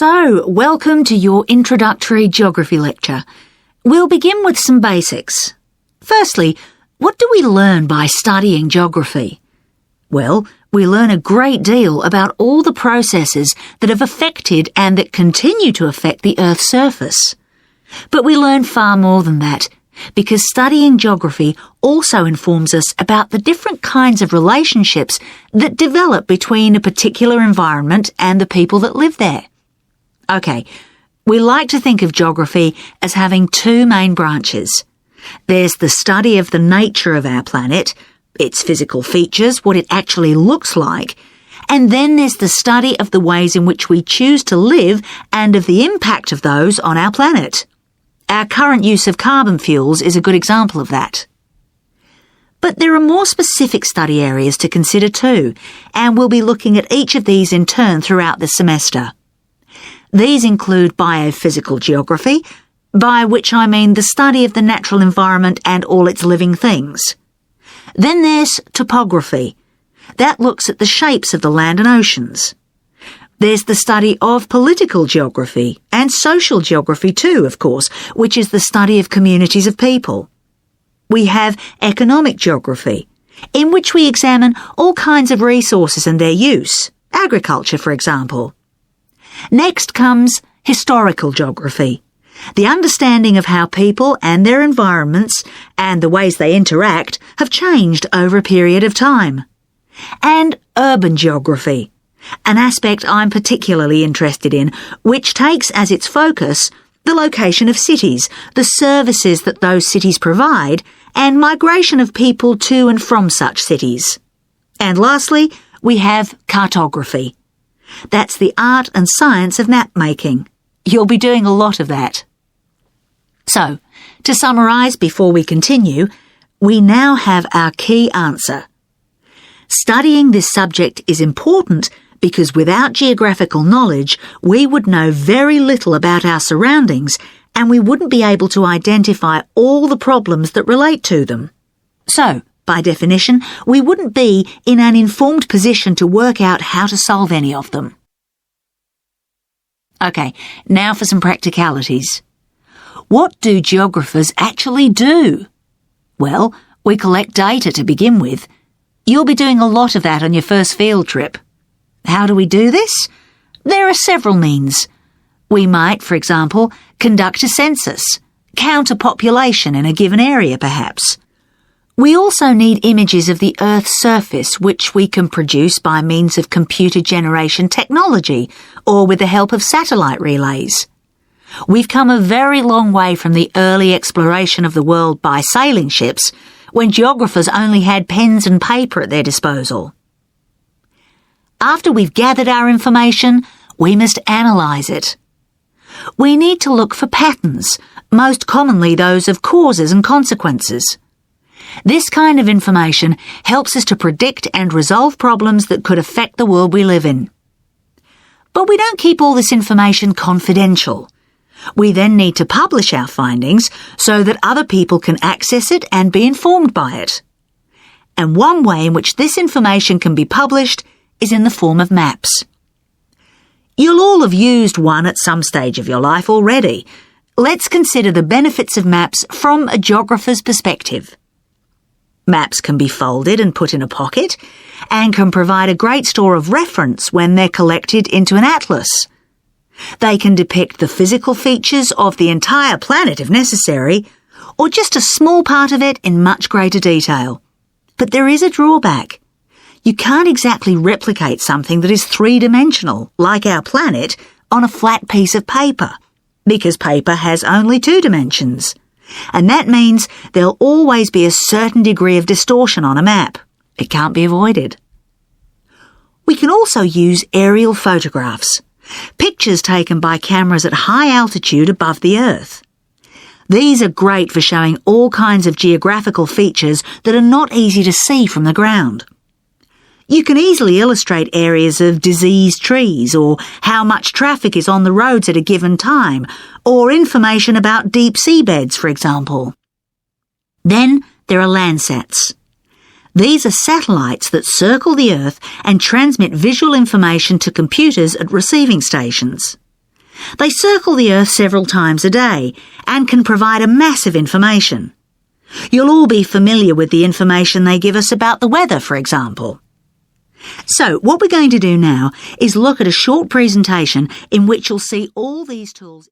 So, welcome to your introductory geography lecture. We'll begin with some basics. Firstly, what do we learn by studying geography? Well, we learn a great deal about all the processes that have affected and that continue to affect the Earth's surface. But we learn far more than that, because studying geography also informs us about the different kinds of relationships that develop between a particular environment and the people that live there. Okay, we like to think of geography as having two main branches. There's the study of the nature of our planet, its physical features, what it actually looks like, and then there's the study of the ways in which we choose to live and of the impact of those on our planet. Our current use of carbon fuels is a good example of that. But there are more specific study areas to consider too, and we'll be looking at each of these in turn throughout the semester. These include biophysical geography, by which I mean the study of the natural environment and all its living things. Then there's topography. That looks at the shapes of the land and oceans. There's the study of political geography, and social geography too, of course, which is the study of communities of people. We have economic geography, in which we examine all kinds of resources and their use, agriculture, for example. Next comes historical geography, the understanding of how people and their environments and the ways they interact have changed over a period of time. And urban geography, an aspect I'm particularly interested in, which takes as its focus the location of cities, the services that those cities provide, and migration of people to and from such cities. And lastly, we have cartography. That's the art and science of map making. You'll be doing a lot of that. So, to summarise before we continue, we now have our key answer. Studying this subject is important because without geographical knowledge, we would know very little about our surroundings and we wouldn't be able to identify all the problems that relate to them. So, by definition, we wouldn't be in an informed position to work out how to solve any of them. Okay, now for some practicalities. What do geographers actually do? Well, we collect data to begin with. You'll be doing a lot of that on your first field trip. How do we do this? There are several means. We might, for example, conduct a census, count a population in a given area perhaps. We also need images of the Earth's surface which we can produce by means of computer generation technology or with the help of satellite relays. We've come a very long way from the early exploration of the world by sailing ships when geographers only had pens and paper at their disposal. After we've gathered our information, we must analyse it. We need to look for patterns, most commonly those of causes and consequences. This kind of information helps us to predict and resolve problems that could affect the world we live in. But we don't keep all this information confidential. We then need to publish our findings so that other people can access it and be informed by it. And one way in which this information can be published is in the form of maps. You'll all have used one at some stage of your life already. Let's consider the benefits of maps from a geographer's perspective. Maps can be folded and put in a pocket and can provide a great store of reference when they're collected into an atlas. They can depict the physical features of the entire planet if necessary, or just a small part of it in much greater detail. But there is a drawback. You can't exactly replicate something that is three-dimensional, like our planet, on a flat piece of paper, because paper has only two dimensions. And that means there'll always be a certain degree of distortion on a map. It can't be avoided. We can also use aerial photographs, pictures taken by cameras at high altitude above the Earth. These are great for showing all kinds of geographical features that are not easy to see from the ground. You can easily illustrate areas of diseased trees or how much traffic is on the roads at a given time, or information about deep seabeds, for example. Then there are Landsats. These are satellites that circle the Earth and transmit visual information to computers at receiving stations. They circle the Earth several times a day and can provide a massive information. You'll all be familiar with the information they give us about the weather, for example. So, what we're going to do now is look at a short presentation in which you'll see all these tools.